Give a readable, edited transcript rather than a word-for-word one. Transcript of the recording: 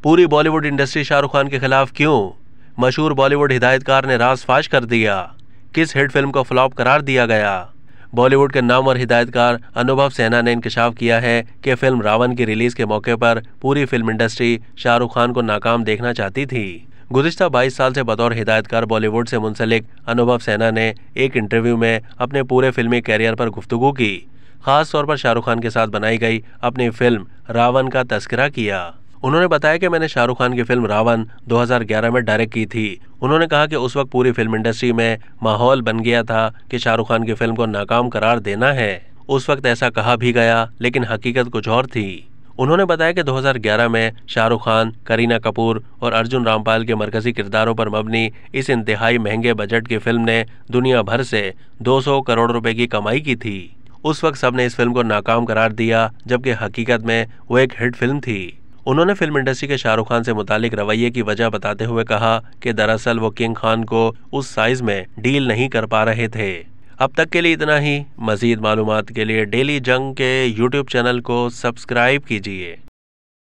पूरी बॉलीवुड इंडस्ट्री शाहरुख खान के खिलाफ क्यों? मशहूर बॉलीवुड हिदायतकार ने राज फाश कर दिया। किस हिट फिल्म को फ्लॉप करार दिया गया? बॉलीवुड के नामवर हिदायतकार अनुभव सिन्हा ने इंकशाफ किया है कि फिल्म रावण की रिलीज के मौके पर पूरी फिल्म इंडस्ट्री शाहरुख खान को नाकाम देखना चाहती थी। गुज़िश्ता 22 साल से बतौर हिदायतकार बॉलीवुड से मुंसलिक अनुभव सिन्हा ने एक इंटरव्यू में अपने पूरे फिल्मी कैरियर पर गुफ्तगू की। खास तौर पर शाहरुख खान के साथ बनाई गई अपनी फिल्म रावण का तस्करा किया। उन्होंने बताया कि मैंने शाहरुख खान की फिल्म रावण 2011 में डायरेक्ट की थी। उन्होंने कहा कि उस वक्त पूरी फिल्म इंडस्ट्री में माहौल बन गया था कि शाहरुख खान की फिल्म को नाकाम करार देना है। उस वक्त ऐसा कहा भी गया, लेकिन हकीकत कुछ और थी। उन्होंने बताया कि 2011 में शाहरुख खान, करीना कपूर और अर्जुन रामपाल के मरकजी किरदारों पर मबनी इस इंतहाई महंगे बजट की फिल्म ने दुनिया भर से 200 करोड़ रुपए की कमाई की थी। उस वक्त सबने इस फिल्म को नाकाम करार दिया, जबकि हकीकत में वो एक हिट फिल्म थी। उन्होंने फिल्म इंडस्ट्री के शाहरुख खान से मुतालिक रवैये की वजह बताते हुए कहा कि दरअसल वो किंग खान को उस साइज में डील नहीं कर पा रहे थे। अब तक के लिए इतना ही। मज़ीद मालूमात के लिए डेली जंग के यूट्यूब चैनल को सब्सक्राइब कीजिए।